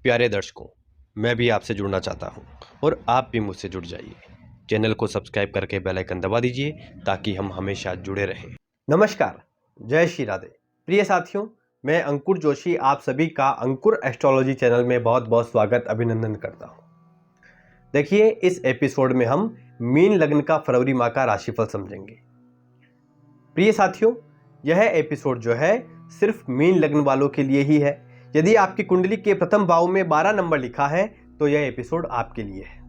प्यारे दर्शकों, मैं भी आपसे जुड़ना चाहता हूं और आप भी मुझसे जुड़ जाइए। चैनल को सब्सक्राइब करके बेल आइकन दबा दीजिए ताकि हम हमेशा जुड़े रहें। नमस्कार, जय श्री राधे। प्रिय साथियों, मैं अंकुर जोशी आप सभी का अंकुर एस्ट्रोलॉजी चैनल में बहुत बहुत स्वागत अभिनंदन करता हूं। देखिए, इस एपिसोड में हम मीन लग्न का फरवरी माह का राशिफल समझेंगे। प्रिय साथियों, यह एपिसोड जो है सिर्फ मीन लग्न वालों के लिए ही है। यदि आपकी कुंडली के प्रथम भाव में 12 नंबर लिखा है तो यह एपिसोड आपके लिए है।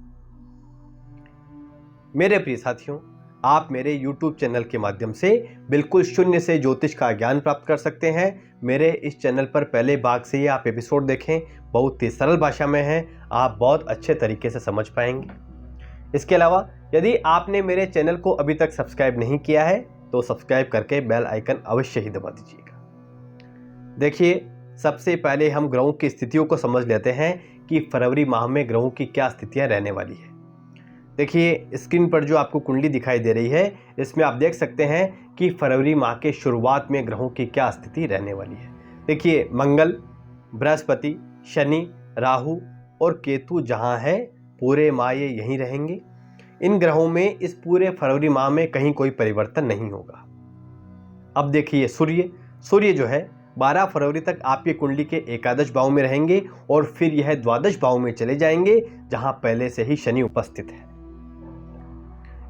मेरे प्रिय साथियों, आप मेरे YouTube चैनल के माध्यम से बिल्कुल शून्य से ज्योतिष का ज्ञान प्राप्त कर सकते हैं। मेरे इस चैनल पर पहले भाग से ही आप एपिसोड देखें, बहुत ही सरल भाषा में है, आप बहुत अच्छे तरीके से समझ पाएंगे। इसके अलावा यदि आपने मेरे चैनल को अभी तक सब्सक्राइब नहीं किया है तो सब्सक्राइब करके बेल आइकन अवश्य ही दबा दीजिएगा। देखिए, सबसे पहले हम ग्रहों की स्थितियों को समझ लेते हैं कि फरवरी माह में ग्रहों की क्या स्थितियां रहने वाली है। देखिए, स्क्रीन पर जो आपको कुंडली दिखाई दे रही है, इसमें आप देख सकते हैं कि फरवरी माह के शुरुआत में ग्रहों की क्या स्थिति रहने वाली है। देखिए, मंगल, बृहस्पति, शनि, राहु और केतु जहां है, पूरे माह ये यहीं रहेंगे। इन ग्रहों में इस पूरे फरवरी माह में कहीं कोई परिवर्तन नहीं होगा। अब देखिए, सूर्य जो है 12 फरवरी तक आपकी कुंडली के एकादश भाव में रहेंगे और फिर यह द्वादश भाव में चले जाएंगे जहां पहले से ही शनि उपस्थित है।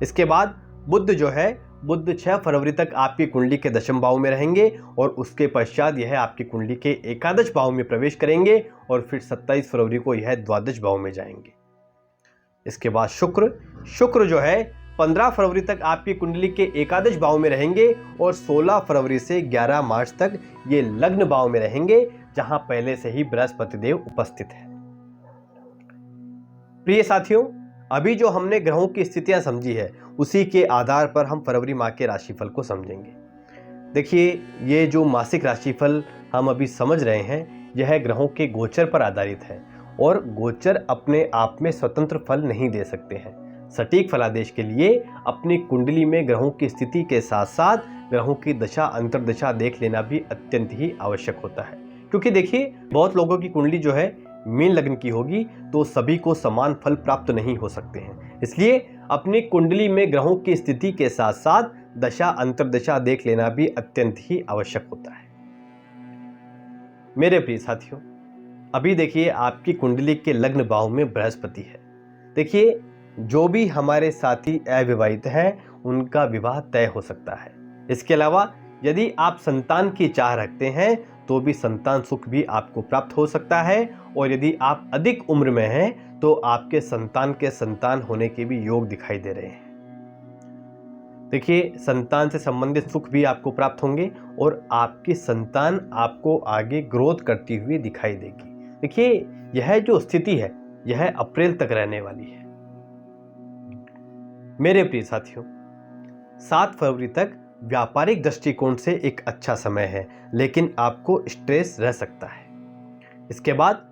इसके बाद बुध जो है, बुध 6 फरवरी तक आपकी कुंडली के दशम भाव में रहेंगे और उसके पश्चात यह आपकी कुंडली के एकादश भाव में प्रवेश करेंगे और फिर 27 फरवरी को यह द्वादश भाव में जाएंगे। इसके बाद शुक्र जो है 15 फरवरी तक आपकी कुंडली के एकादश भाव में रहेंगे और 16 फरवरी से 11 मार्च तक ये लग्न भाव में रहेंगे जहां पहले से ही बृहस्पति देव उपस्थित है। प्रिय साथियों, अभी जो हमने ग्रहों की स्थितियां समझी है उसी के आधार पर हम फरवरी माह के राशिफल को समझेंगे। देखिए, ये जो मासिक राशिफल हम अभी समझ रहे हैं यह ग्रहों के गोचर पर आधारित है और गोचर अपने आप में स्वतंत्र फल नहीं दे सकते हैं। सटीक फलादेश के लिए अपनी कुंडली में ग्रहों की स्थिति के साथ साथ ग्रहों की दशा अंतर्दशा देख लेना भी अत्यंत ही आवश्यक होता है, क्योंकि देखिए, बहुत लोगों की कुंडली जो है मीन लग्न की होगी तो सभी को समान फल प्राप्त नहीं हो सकते हैं। इसलिए अपनी कुंडली में ग्रहों की स्थिति के साथ साथ दशा अंतर्दशा देख लेना भी अत्यंत ही आवश्यक होता है। मेरे प्रिय साथियों, अभी देखिए, आपकी कुंडली के लग्न भाव में बृहस्पति है। देखिए, जो भी हमारे साथी अविवाहित हैं उनका विवाह तय हो सकता है। इसके अलावा यदि आप संतान की चाह रखते हैं तो भी संतान सुख भी आपको प्राप्त हो सकता है और यदि आप अधिक उम्र में हैं तो आपके संतान के संतान होने के भी योग दिखाई दे रहे हैं। देखिए, संतान से संबंधित सुख भी आपको प्राप्त होंगे और आपकी संतान आपको आगे ग्रोथ करती हुई दिखाई देगी। देखिए, यह जो स्थिति है यह अप्रैल तक रहने वाली है। मेरे प्रिय साथियों, 7 फरवरी तक व्यापारिक दृष्टिकोण से एक अच्छा समय है, लेकिन आपको स्ट्रेस रह सकता है। इसके बाद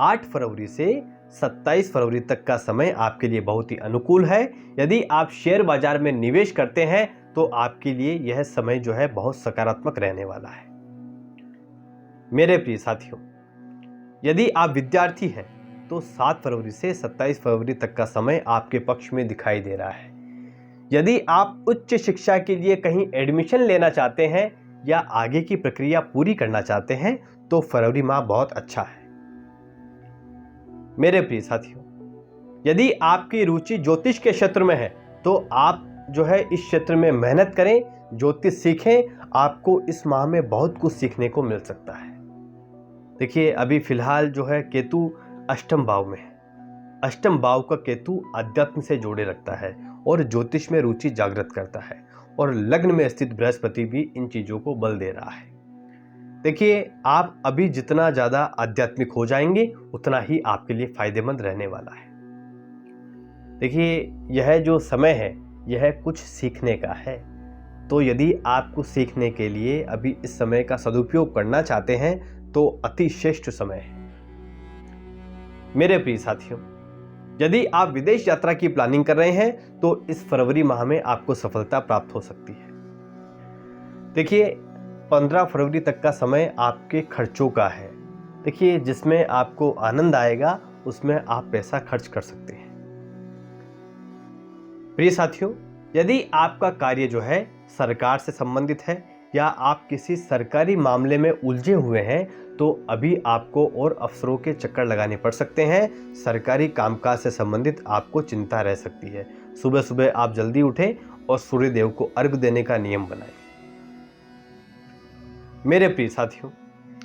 8 फरवरी से 27 फरवरी तक का समय आपके लिए बहुत ही अनुकूल है। यदि आप शेयर बाजार में निवेश करते हैं तो आपके लिए यह समय जो है बहुत सकारात्मक रहने वाला है। मेरे प्रिय साथियों, यदि आप विद्यार्थी हैं तो 7 फरवरी से 27 फरवरी तक का समय आपके पक्ष में दिखाई दे रहा है। यदि आप उच्च शिक्षा के लिए कहीं एडमिशन लेना चाहते हैं या आगे की प्रक्रिया पूरी करना चाहते हैं तो फरवरी माह बहुत अच्छा है। मेरे प्रिय साथियों, यदि आपकी रुचि ज्योतिष के क्षेत्र में है तो आप जो है इस क्षेत्र में मेहनत करें, ज्योतिष सीखें, आपको इस माह में बहुत कुछ सीखने को मिल सकता है। देखिए, अभी फिलहाल जो है केतु अष्टम भाव में है। अष्टम भाव का केतु अध्यात्म से जोड़े रखता है और ज्योतिष में रुचि जागृत करता है और लग्न में स्थित बृहस्पति भी इन चीजों को बल दे रहा है। देखिए, आप अभी जितना ज्यादा आध्यात्मिक हो जाएंगे उतना ही आपके लिए फायदेमंद रहने वाला है। देखिए, यह जो समय है यह कुछ सीखने का है, तो यदि आपको सीखने के लिए अभी इस समय का सदुपयोग करना चाहते हैं तो अति श्रेष्ठ समय है। मेरे प्रिय साथियों, यदि आप विदेश यात्रा की प्लानिंग कर रहे हैं तो इस फरवरी माह में आपको सफलता प्राप्त हो सकती है। देखिए, 15 फरवरी तक का समय आपके खर्चों का है, देखिए, जिसमें आपको आनंद आएगा उसमें आप पैसा खर्च कर सकते हैं। प्रिय साथियों, यदि आपका कार्य जो है सरकार से संबंधित है या आप किसी सरकारी मामले में उलझे हुए हैं, तो अभी आपको और अफसरों के चक्कर लगाने पड़ सकते हैं। सरकारी कामकाज से संबंधित आपको चिंता रह सकती है। सुबह सुबह आप जल्दी उठें और सूर्य देव को अर्घ देने का नियम बनाएं। मेरे प्रिय साथियों,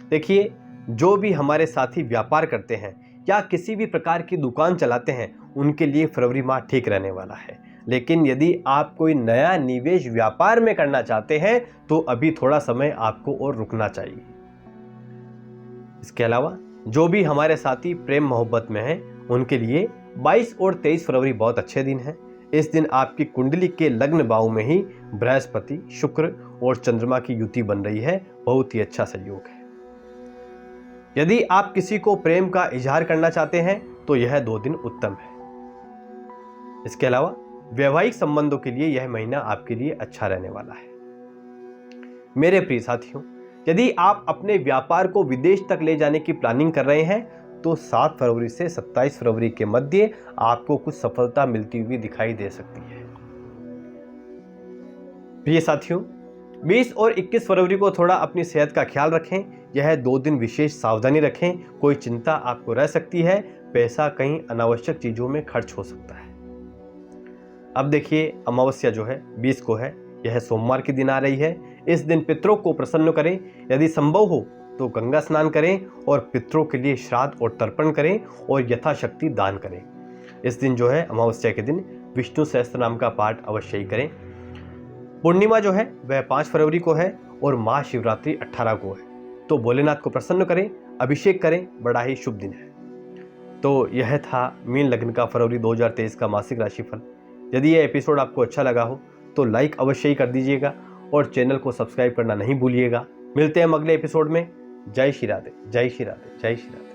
देखिए, जो भी हमारे साथी व्यापार करते हैं या किसी भी प्रकार की दुकान चलाते हैं, उनके लिए फरवरी माह ठीक रहने वाला है। लेकिन यदि आप कोई नया निवेश व्यापार में करना चाहते हैं तो अभी थोड़ा समय आपको और रुकना चाहिए। इसके अलावा जो भी हमारे साथी प्रेम मोहब्बत में हैं, उनके लिए 22 और 23 फरवरी बहुत अच्छे दिन हैं। इस दिन आपकी कुंडली के लग्न भाव में ही बृहस्पति, शुक्र और चंद्रमा की युति बन रही है। बहुत ही अच्छा संयोग है। यदि आप किसी को प्रेम का इजहार करना चाहते हैं तो यह 2 दिन उत्तम है। इसके अलावा वैवाहिक संबंधों के लिए यह महीना आपके लिए अच्छा रहने वाला है। मेरे प्रिय साथियों, यदि आप अपने व्यापार को विदेश तक ले जाने की प्लानिंग कर रहे हैं तो 7 फरवरी से 27 फरवरी के मध्य आपको कुछ सफलता मिलती हुई दिखाई दे सकती है। प्रिय साथियों, 20 और 21 फरवरी को थोड़ा अपनी सेहत का ख्याल रखें। यह 2 दिन विशेष सावधानी रखें। कोई चिंता आपको रह सकती है। पैसा कहीं अनावश्यक चीजों में खर्च हो सकता है। अब देखिए, अमावस्या जो है 20 को है, यह सोमवार के दिन आ रही है। इस दिन पितरों को प्रसन्न करें। यदि संभव हो तो गंगा स्नान करें और पितरों के लिए श्राद्ध और तर्पण करें और यथाशक्ति दान करें। इस दिन जो है अमावस्या के दिन विष्णु सहस्त्र नाम का पाठ अवश्य ही करें। पूर्णिमा जो है वह 5 फरवरी को है और महाशिवरात्रि 18 को है। तो भोलेनाथ को प्रसन्न करें, अभिषेक करें, बड़ा ही शुभ दिन है। तो यह था मीन लग्न का फरवरी 2023 का मासिक राशिफल। यदि यह एपिसोड आपको अच्छा लगा हो तो लाइक अवश्य ही कर दीजिएगा और चैनल को सब्सक्राइब करना नहीं भूलिएगा। मिलते हैं अगले एपिसोड में। जय श्री राधे, जय श्री राधे, जय श्री राधे।